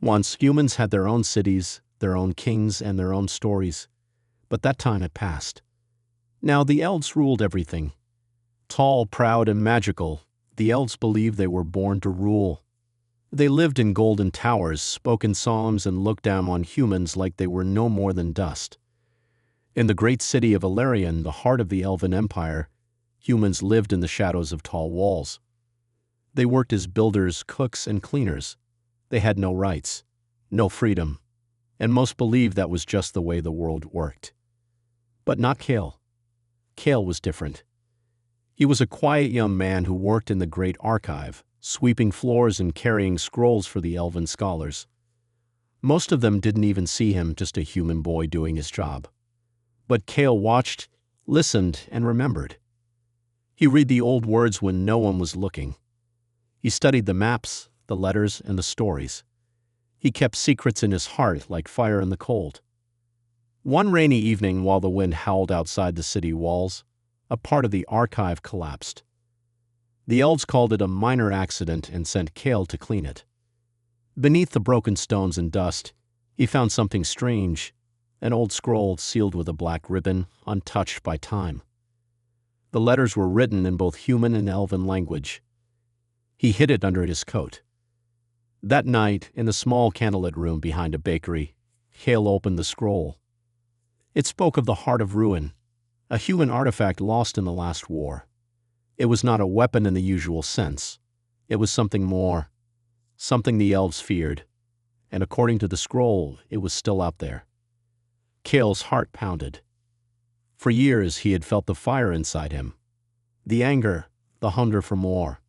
Once, humans had their own cities, their own kings, and their own stories. But that time had passed. Now the elves ruled everything. Tall, proud, and magical, the elves believed they were born to rule. They lived in golden towers, spoke in psalms, and looked down on humans like they were no more than dust. In the great city of Illyrian, the heart of the Elven Empire, humans lived in the shadows of tall walls. They worked as builders, cooks, and cleaners. They had no rights, no freedom, and most believed that was just the way the world worked. But not Kale. Kale was different. He was a quiet young man who worked in the great archive, sweeping floors and carrying scrolls for the elven scholars. Most of them didn't even see him, just a human boy doing his job. But Kale watched, listened, and remembered. He read the old words when no one was looking. He studied the maps, the letters, and the stories. He kept secrets in his heart like fire in the cold. One rainy evening, while the wind howled outside the city walls, a part of the archive collapsed. The elves called it a minor accident and sent Kale to clean it. Beneath the broken stones and dust, he found something strange, an old scroll sealed with a black ribbon, untouched by time. The letters were written in both human and elven language. He hid it under his coat. That night, in the small candlelit room behind a bakery, Kale opened the scroll. It spoke of the Heart of Ruin, a human artifact lost in the last war. It was not a weapon in the usual sense. It was something more, something the elves feared, and according to the scroll, it was still out there. Kale's heart pounded. For years he had felt the fire inside him, the anger, the hunger for more.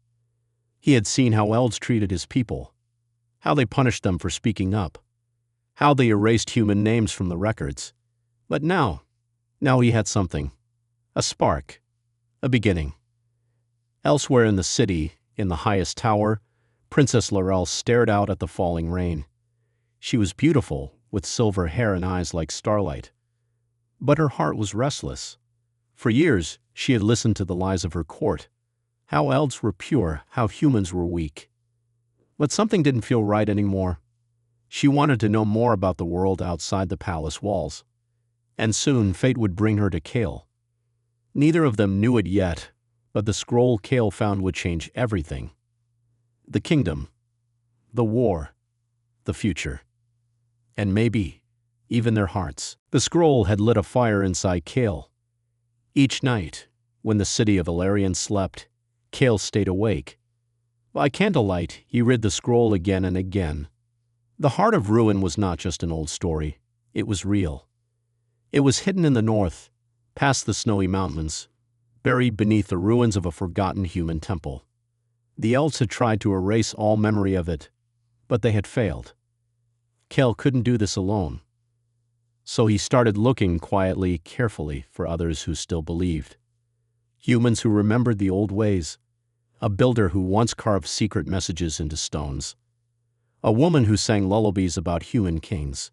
He had seen how elves treated his people, how they punished them for speaking up, how they erased human names from the records. But now he had something, a spark, a beginning. Elsewhere in the city, in the highest tower, Princess Laurel stared out at the falling rain. She was beautiful, with silver hair and eyes like starlight. But her heart was restless. For years, she had listened to the lies of her court, how elves were pure, how humans were weak. But something didn't feel right anymore. She wanted to know more about the world outside the palace walls. And soon fate would bring her to Kale. Neither of them knew it yet, but the scroll Kale found would change everything. The kingdom, the war, the future. And maybe even their hearts. The scroll had lit a fire inside Kale. Each night, when the city of Illyrian slept, Kale stayed awake. By candlelight, he read the scroll again and again. The Heart of Ruin was not just an old story. It was real. It was hidden in the north, past the snowy mountains, buried beneath the ruins of a forgotten human temple. The elves had tried to erase all memory of it, but they had failed. Kale couldn't do this alone. So he started looking quietly, carefully for others who still believed. Humans who remembered the old ways. A builder who once carved secret messages into stones. A woman who sang lullabies about human kings.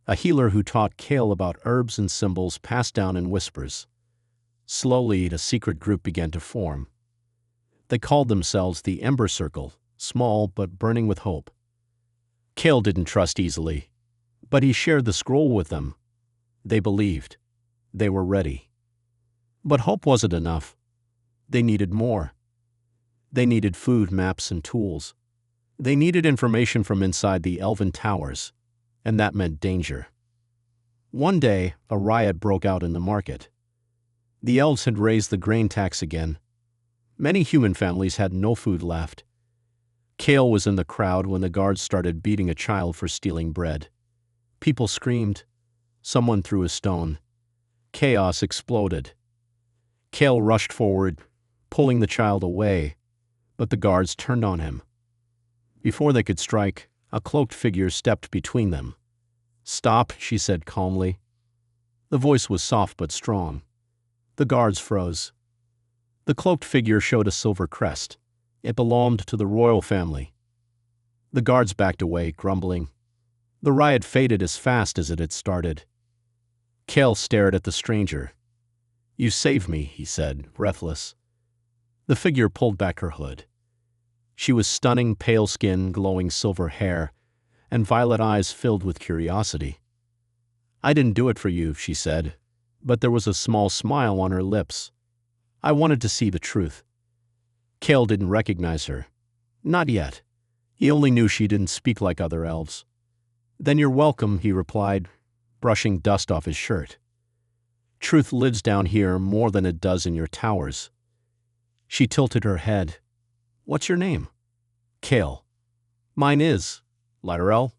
A healer who taught Kale about herbs and symbols passed down in whispers. Slowly, a secret group began to form. They called themselves the Ember Circle, small but burning with hope. Kale didn't trust easily, but he shared the scroll with them. They believed. They were ready. But hope wasn't enough. They needed more. They needed food, maps, and tools. They needed information from inside the elven towers, and that meant danger. One day, a riot broke out in the market. The elves had raised the grain tax again. Many human families had no food left. Kale was in the crowd when the guards started beating a child for stealing bread. People screamed. Someone threw a stone. Chaos exploded. Kale rushed forward, pulling the child away, but the guards turned on him. Before they could strike, a cloaked figure stepped between them. "Stop," she said calmly. The voice was soft but strong. The guards froze. The cloaked figure showed a silver crest. It belonged to the royal family. The guards backed away, grumbling. The riot faded as fast as it had started. Kale stared at the stranger. "You saved me," he said, breathless. The figure pulled back her hood. She was stunning, pale skin, glowing silver hair, and violet eyes filled with curiosity. "I didn't do it for you," she said, but there was a small smile on her lips. "I wanted to see the truth." Cale didn't recognize her. Not yet. He only knew she didn't speak like other elves. "Then you're welcome," he replied, brushing dust off his shirt. "Truth lives down here more than it does in your towers." She tilted her head. "What's your name?" "Cale." "Mine is Lyrel."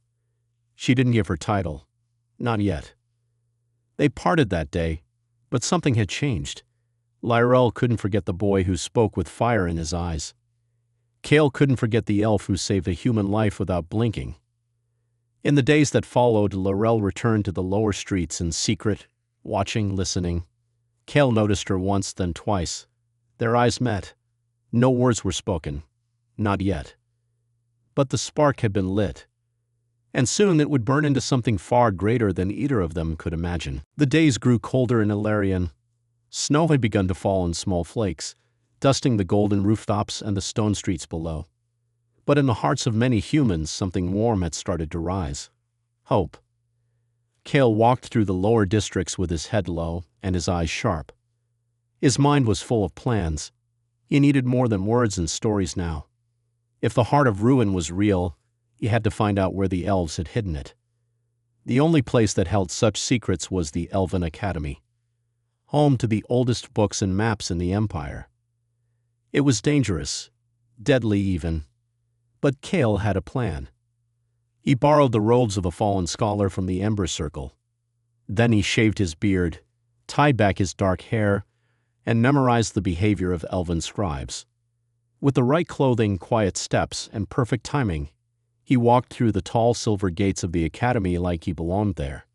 She didn't give her title. Not yet. They parted that day, but something had changed. Lyrel couldn't forget the boy who spoke with fire in his eyes. Cale couldn't forget the elf who saved a human life without blinking. In the days that followed, Lyrel returned to the lower streets in secret, watching, listening. Cale noticed her once, then twice. Their eyes met. No words were spoken. Not yet. But the spark had been lit. And soon it would burn into something far greater than either of them could imagine. The days grew colder in Ilarion. Snow had begun to fall in small flakes, dusting the golden rooftops and the stone streets below. But in the hearts of many humans, something warm had started to rise. Hope. Cale walked through the lower districts with his head low and his eyes sharp. His mind was full of plans. He needed more than words and stories now. If the heart of ruin was real, he had to find out where the elves had hidden it. The only place that held such secrets was the Elven Academy, home to the oldest books and maps in the Empire. It was dangerous, deadly even, but Cale had a plan. He borrowed the robes of a fallen scholar from the Ember Circle. Then he shaved his beard, tied back his dark hair, and memorized the behavior of elven scribes. With the right clothing, quiet steps, and perfect timing, he walked through the tall silver gates of the academy like he belonged there.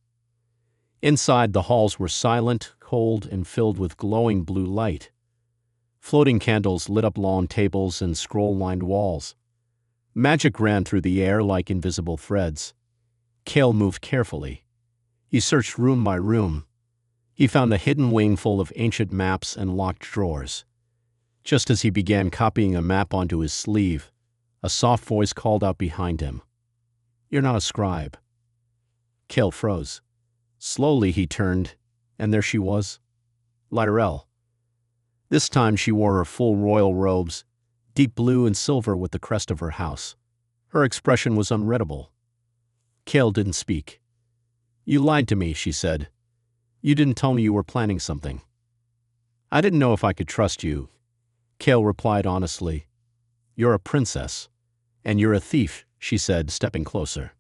Inside, the halls were silent, cold, and filled with glowing blue light. Floating candles lit up long tables and scroll-lined walls. Magic ran through the air like invisible threads. Cale moved carefully. He searched room by room. He found a hidden wing full of ancient maps and locked drawers. Just as he began copying a map onto his sleeve, a soft voice called out behind him. "You're not a scribe." Cale froze. Slowly he turned, and there she was, Lyrel. This time she wore her full royal robes, deep blue and silver with the crest of her house. Her expression was unreadable. Cale didn't speak. "You lied to me," she said. "You didn't tell me you were planning something." "I didn't know if I could trust you," Cale replied honestly. "You're a princess, and you're a thief," she said, stepping closer.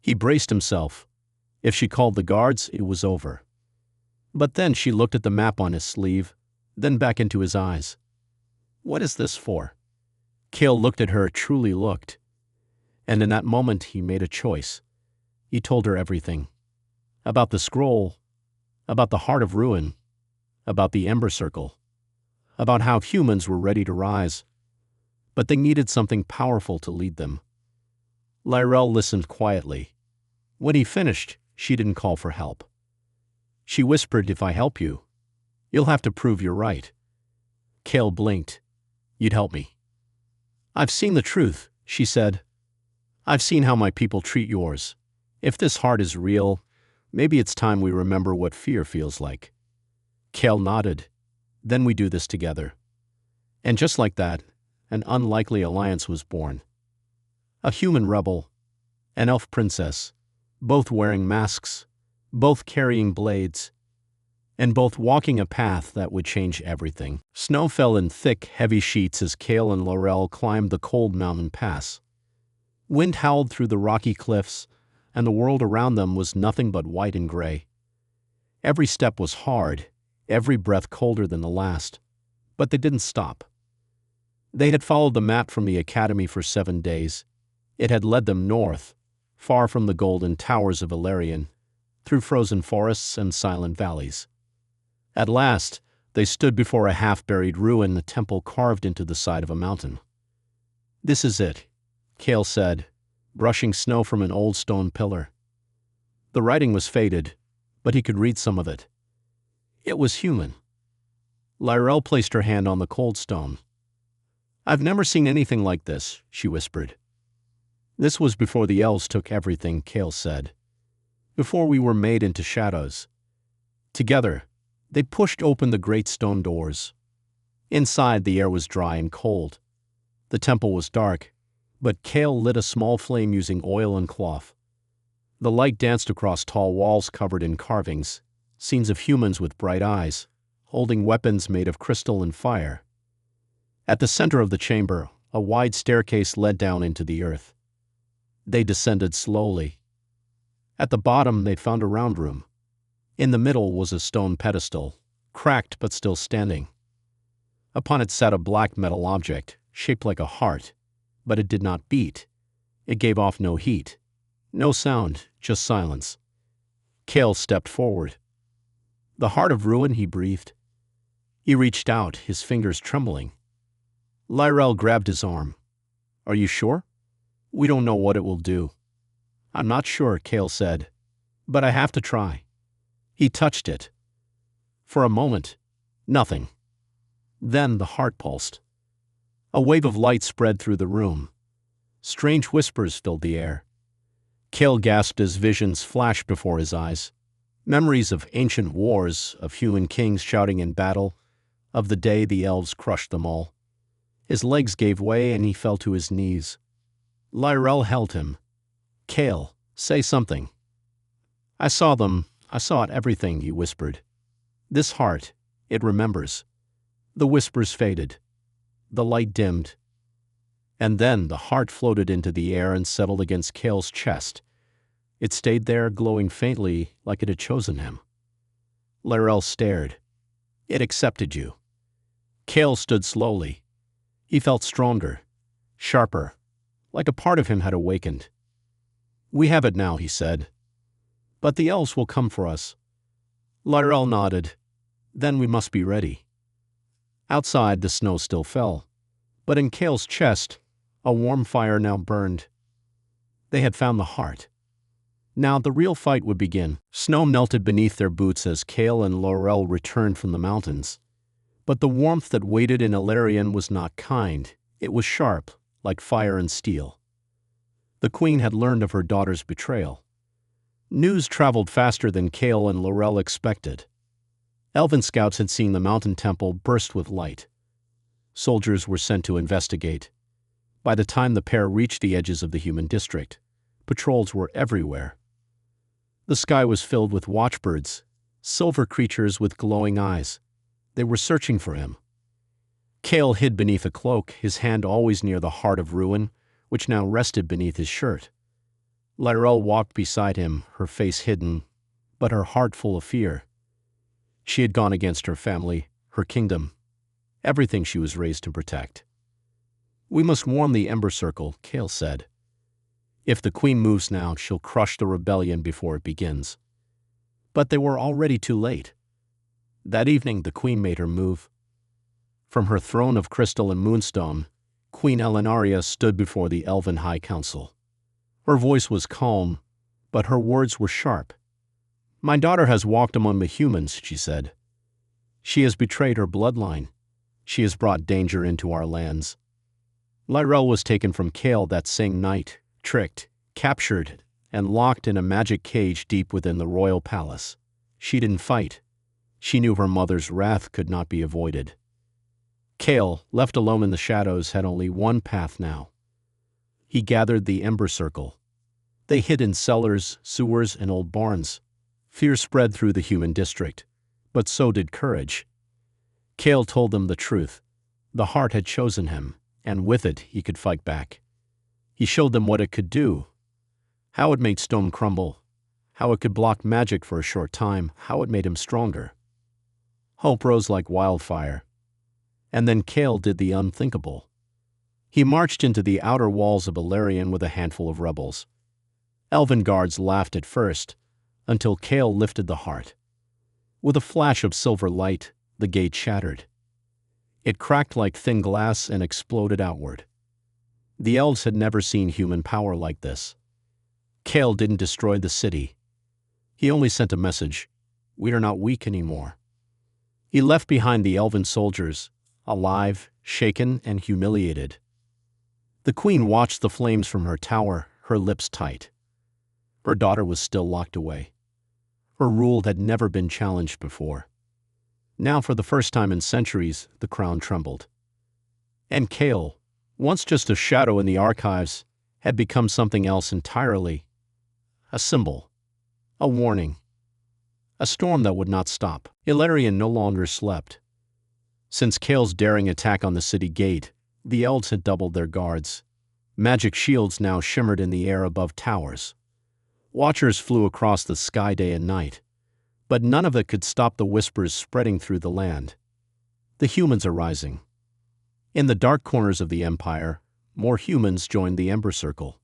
He braced himself. If she called the guards, it was over. But then she looked at the map on his sleeve, then back into his eyes. "What is this for?" Cale looked at her, truly looked. And in that moment he made a choice. He told her everything. About the scroll, about the heart of ruin, about the Ember Circle, about how humans were ready to rise. But they needed something powerful to lead them. Lyrel listened quietly. When he finished, she didn't call for help. She whispered, "If I help you, you'll have to prove you're right." Cale blinked. "You'd help me." "I've seen the truth," she said. "I've seen how my people treat yours. If this heart is real, maybe it's time we remember what fear feels like." Cale nodded. "Then we do this together." And just like that, an unlikely alliance was born. A human rebel, an elf princess, both wearing masks, both carrying blades, and both walking a path that would change everything. Snow fell in thick, heavy sheets as Cale and Lyrel climbed the cold mountain pass. Wind howled through the rocky cliffs, and the world around them was nothing but white and gray. Every step was hard, every breath colder than the last, but they didn't stop. They had followed the map from the academy for 7 days. It had led them north, far from the golden towers of Ilarion, through frozen forests and silent valleys. At last, they stood before a half-buried ruin, a temple carved into the side of a mountain. "This is it," Cale said, brushing snow from an old stone pillar. The writing was faded, but he could read some of it. It was human. Lyrel placed her hand on the cold stone. "I've never seen anything like this," she whispered. This was before the elves took everything, Kale said. Before we were made into shadows. Together, they pushed open the great stone doors. Inside, the air was dry and cold. The temple was dark, but Kale lit a small flame using oil and cloth. The light danced across tall walls covered in carvings, scenes of humans with bright eyes, holding weapons made of crystal and fire. At the center of the chamber, a wide staircase led down into the earth. They descended slowly. At the bottom, they found a round room. In the middle was a stone pedestal, cracked but still standing. Upon it sat a black metal object, shaped like a heart, but it did not beat. It gave off no heat, no sound, just silence. Kale stepped forward. "The heart of ruin," he breathed. He reached out, his fingers trembling. Lyrel grabbed his arm. "Are you sure? We don't know what it will do." "I'm not sure," Kale said, "but I have to try." He touched it. For a moment, nothing. Then the heart pulsed. A wave of light spread through the room. Strange whispers filled the air. Kale gasped as visions flashed before his eyes. Memories of ancient wars, of human kings shouting in battle, of the day the elves crushed them all. His legs gave way and he fell to his knees. Lyrel held him. "Kale, say something." "I saw them. I saw it, everything," he whispered. "This heart, it remembers." The whispers faded. The light dimmed. And then the heart floated into the air and settled against Kale's chest. It stayed there, glowing faintly, like it had chosen him. Lyrel stared. "It accepted you." Kale stood slowly. He felt stronger, sharper, like a part of him had awakened. "We have it now," he said. "But the elves will come for us." Lyrel nodded. "Then we must be ready." Outside, the snow still fell, but in Kale's chest, a warm fire now burned. They had found the heart. Now the real fight would begin. Snow melted beneath their boots as Kale and Lyrel returned from the mountains. But the warmth that waited in Elarian was not kind. It was sharp, like fire and steel. The queen had learned of her daughter's betrayal. News traveled faster than Kale and Lyrel expected. Elven scouts had seen the mountain temple burst with light. Soldiers were sent to investigate. By the time the pair reached the edges of the human district, patrols were everywhere. The sky was filled with watchbirds, silver creatures with glowing eyes. They were searching for him. Kale hid beneath a cloak, his hand always near the heart of ruin, which now rested beneath his shirt. Lyrel walked beside him, her face hidden, but her heart full of fear. She had gone against her family, her kingdom, everything she was raised to protect. "We must warn the Ember Circle," Kale said. "If the queen moves now, she'll crush the rebellion before it begins." But they were already too late. That evening, the queen made her move. From her throne of crystal and moonstone, Queen Elenaria stood before the Elven High Council. Her voice was calm, but her words were sharp. "My daughter has walked among the humans," she said. "She has betrayed her bloodline. She has brought danger into our lands." Lyrel was taken from Kale that same night, tricked, captured, and locked in a magic cage deep within the royal palace. She didn't fight. She knew her mother's wrath could not be avoided. Kale, left alone in the shadows, had only one path now. He gathered the Ember Circle. They hid in cellars, sewers, and old barns. Fear spread through the human district, but so did courage. Kale told them the truth. The heart had chosen him, and with it he could fight back. He showed them what it could do, how it made stone crumble, how it could block magic for a short time, how it made him stronger. Hope rose like wildfire. And then Kale did the unthinkable. He marched into the outer walls of Elarian with a handful of rebels. Elven guards laughed at first, until Kale lifted the heart. With a flash of silver light, the gate shattered. It cracked like thin glass and exploded outward. The elves had never seen human power like this. Kale didn't destroy the city. He only sent a message: "We are not weak anymore." He left behind the elven soldiers, alive, shaken, and humiliated. The queen watched the flames from her tower, her lips tight. Her daughter was still locked away. Her rule had never been challenged before. Now, for the first time in centuries, the crown trembled. And Kale, once just a shadow in the archives, had become something else entirely. A symbol. A warning. A storm that would not stop. Illyrian no longer slept. Since Kale's daring attack on the city gate, the elves had doubled their guards. Magic shields now shimmered in the air above towers. Watchers flew across the sky day and night. But none of it could stop the whispers spreading through the land. The humans are rising. In the dark corners of the empire, more humans joined the Ember Circle.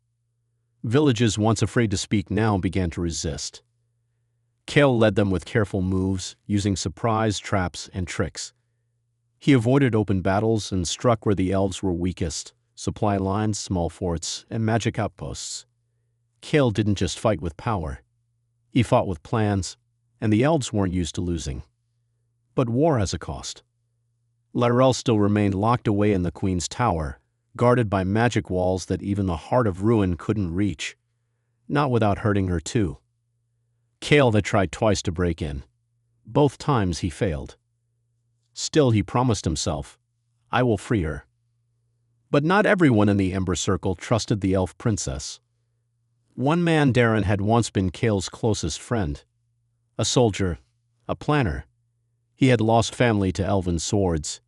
Villages once afraid to speak now began to resist. Kale led them with careful moves, using surprise, traps, and tricks. He avoided open battles and struck where the elves were weakest: supply lines, small forts, and magic outposts. Kale didn't just fight with power. He fought with plans, and the elves weren't used to losing. But war has a cost. Lyrell still remained locked away in the Queen's Tower, guarded by magic walls that even the Heart of Ruin couldn't reach, not without hurting her too. Kale had tried twice to break in. Both times he failed. Still, he promised himself, "I will free her." But not everyone in the Ember Circle trusted the elf princess. One man, Darren, had once been Kale's closest friend. A soldier, a planner. He had lost family to elven swords.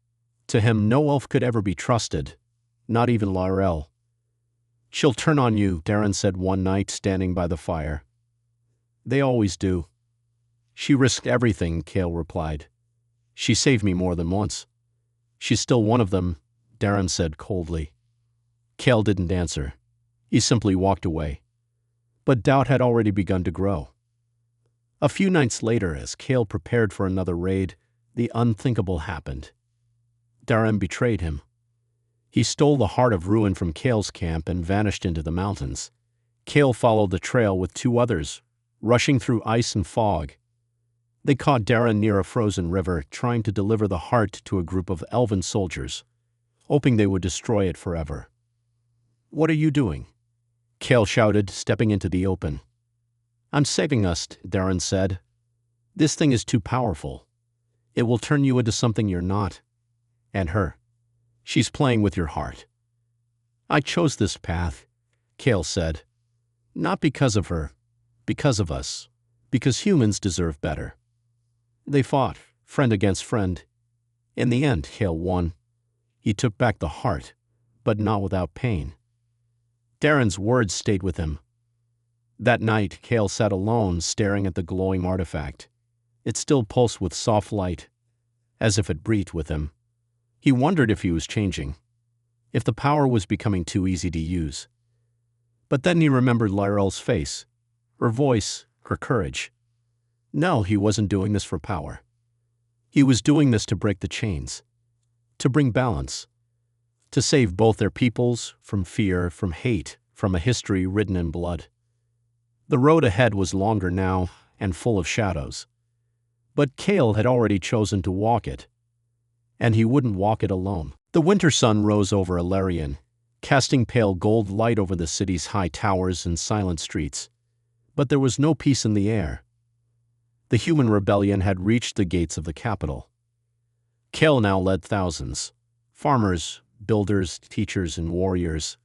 To him, no elf could ever be trusted, not even Lyrell. "She'll turn on you," Darren said one night, standing by the fire. "They always do." "She risked everything," Kale replied. "She saved me more than once." "She's still one of them," Darren said coldly. Kale didn't answer. He simply walked away. But doubt had already begun to grow. A few nights later, as Kale prepared for another raid, the unthinkable happened. Darren betrayed him. He stole the Heart of Ruin from Kale's camp and vanished into the mountains. Kale followed the trail with two others, rushing through ice and fog. They caught Darren near a frozen river, trying to deliver the heart to a group of elven soldiers, hoping they would destroy it forever. "What are you doing?" Kale shouted, stepping into the open. "I'm saving us," Darren said. "This thing is too powerful. It will turn you into something you're not. And her. She's playing with your heart." "I chose this path," Kale said. "Not because of her, because of us. Because humans deserve better." They fought, friend against friend. In the end, Kale won. He took back the heart, but not without pain. Darren's words stayed with him. That night, Kale sat alone, staring at the glowing artifact. It still pulsed with soft light, as if it breathed with him. He wondered if he was changing, if the power was becoming too easy to use. But then he remembered Lyrell's face, her voice, her courage. No, he wasn't doing this for power. He was doing this to break the chains, to bring balance, to save both their peoples from fear, from hate, from a history written in blood. The road ahead was longer now and full of shadows. But Kale had already chosen to walk it, and he wouldn't walk it alone. The winter sun rose over Illyrian, casting pale gold light over the city's high towers and silent streets. But there was no peace in the air. The human rebellion had reached the gates of the capital. Kale now led thousands: farmers, builders, teachers, and warriors,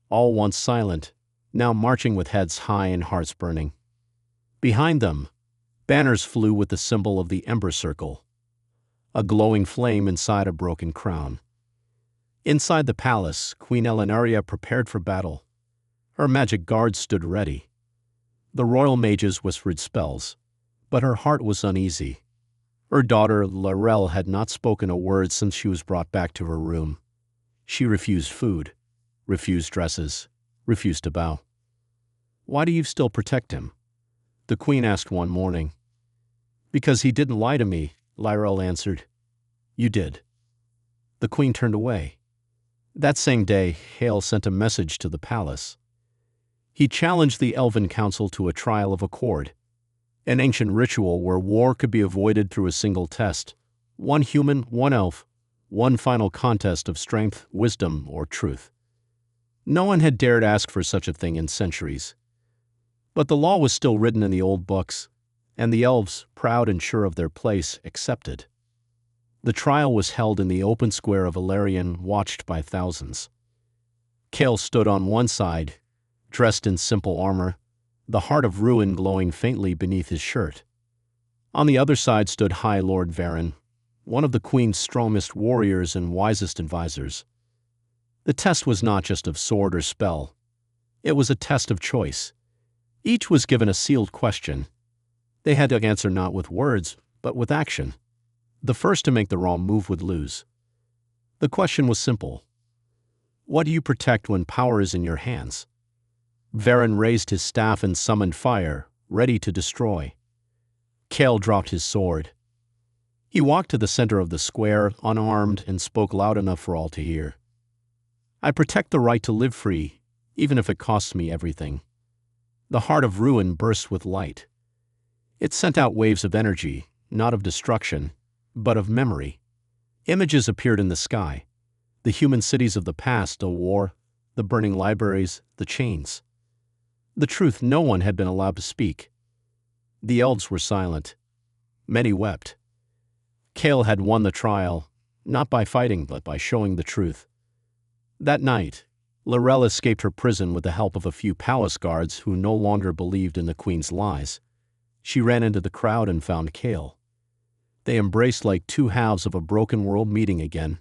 all once silent, now marching with heads high and hearts burning. Behind them, banners flew with the symbol of the Ember Circle, a glowing flame inside a broken crown. Inside the palace, Queen Elenaria prepared for battle. Her magic guards stood ready. The royal mages whispered spells, but her heart was uneasy. Her daughter, Lyrell, had not spoken a word since she was brought back to her room. She refused food, refused dresses, refused to bow. "Why do you still protect him?" the queen asked one morning. "Because he didn't lie to me," Lyrell answered. "You did." The queen turned away. That same day, Hale sent a message to the palace. He challenged the Elven Council to a trial of accord, an ancient ritual where war could be avoided through a single test: one human, one elf, one final contest of strength, wisdom, or truth. No one had dared ask for such a thing in centuries. But the law was still written in the old books, and the elves, proud and sure of their place, accepted. The trial was held in the open square of Illyrian, watched by thousands. Cale stood on one side, dressed in simple armor, the heart of ruin glowing faintly beneath his shirt. On the other side stood High Lord Varen, one of the Queen's strongest warriors and wisest advisors. The test was not just of sword or spell. It was a test of choice. Each was given a sealed question. They had to answer not with words, but with action. The first to make the wrong move would lose. The question was simple. What do you protect when power is in your hands? Varen raised his staff and summoned fire, ready to destroy. Cale dropped his sword. He walked to the center of the square, unarmed, and spoke loud enough for all to hear. I protect the right to live free, even if it costs me everything. The heart of ruin burst with light. It sent out waves of energy, not of destruction, but of memory. Images appeared in the sky. The human cities of the past, a war, the burning libraries, the chains. The truth no one had been allowed to speak. The elves were silent. Many wept. Cale had won the trial, not by fighting, but by showing the truth. That night, Laurel escaped her prison with the help of a few palace guards who no longer believed in the Queen's lies. She ran into the crowd and found Cale. They embraced like two halves of a broken world meeting again.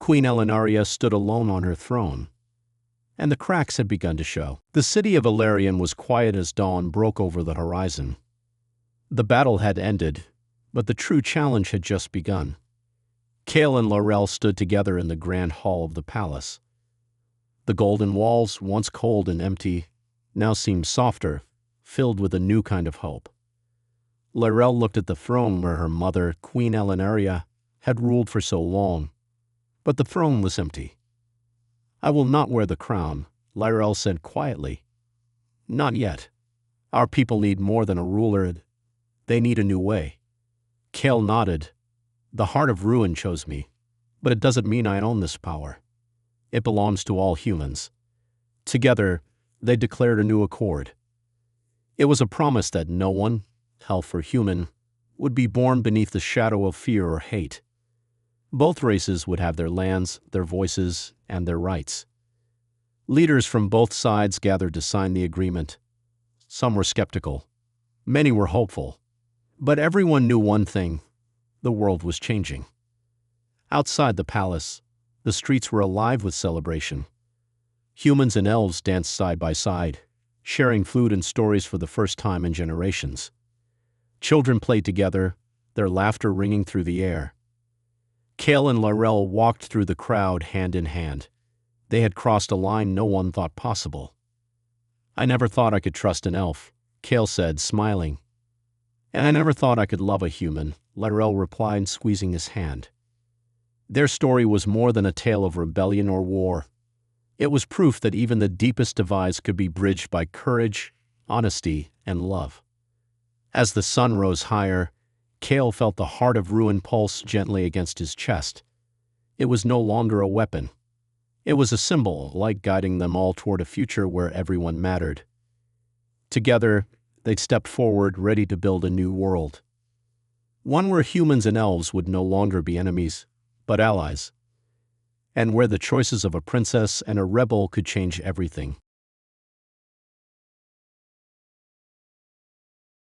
Queen Elenaria stood alone on her throne, and the cracks had begun to show. The city of Illyrian was quiet as dawn broke over the horizon. The battle had ended, but the true challenge had just begun. Cale and Laurel stood together in the grand hall of the palace. The golden walls, once cold and empty, now seemed softer, filled with a new kind of hope. Laurel looked at the throne where her mother, Queen Elenaria, had ruled for so long, but the throne was empty. I will not wear the crown, Laurel said quietly. Not yet. Our people need more than a ruler. They need a new way. Cale nodded. The heart of ruin chose me, but it doesn't mean I own this power. It belongs to all humans. Together, they declared a new accord. It was a promise that no one, elf or human, would be born beneath the shadow of fear or hate. Both races would have their lands, their voices, and their rights. Leaders from both sides gathered to sign the agreement. Some were skeptical. Many were hopeful. But everyone knew one thing: the world was changing. Outside the palace, the streets were alive with celebration. Humans and elves danced side by side, sharing food and stories for the first time in generations. Children played together, their laughter ringing through the air. Cale and Laurel walked through the crowd hand in hand. They had crossed a line no one thought possible. I never thought I could trust an elf, Cale said, smiling. And I never thought I could love a human, Laurel replied, squeezing his hand. Their story was more than a tale of rebellion or war. It was proof that even the deepest divides could be bridged by courage, honesty, and love. As the sun rose higher, Cale felt the heart of ruin pulse gently against his chest. It was no longer a weapon. It was a symbol, like guiding them all toward a future where everyone mattered. Together, they stepped forward, ready to build a new world. One where humans and elves would no longer be enemies, but allies. And where the choices of a princess and a rebel could change everything.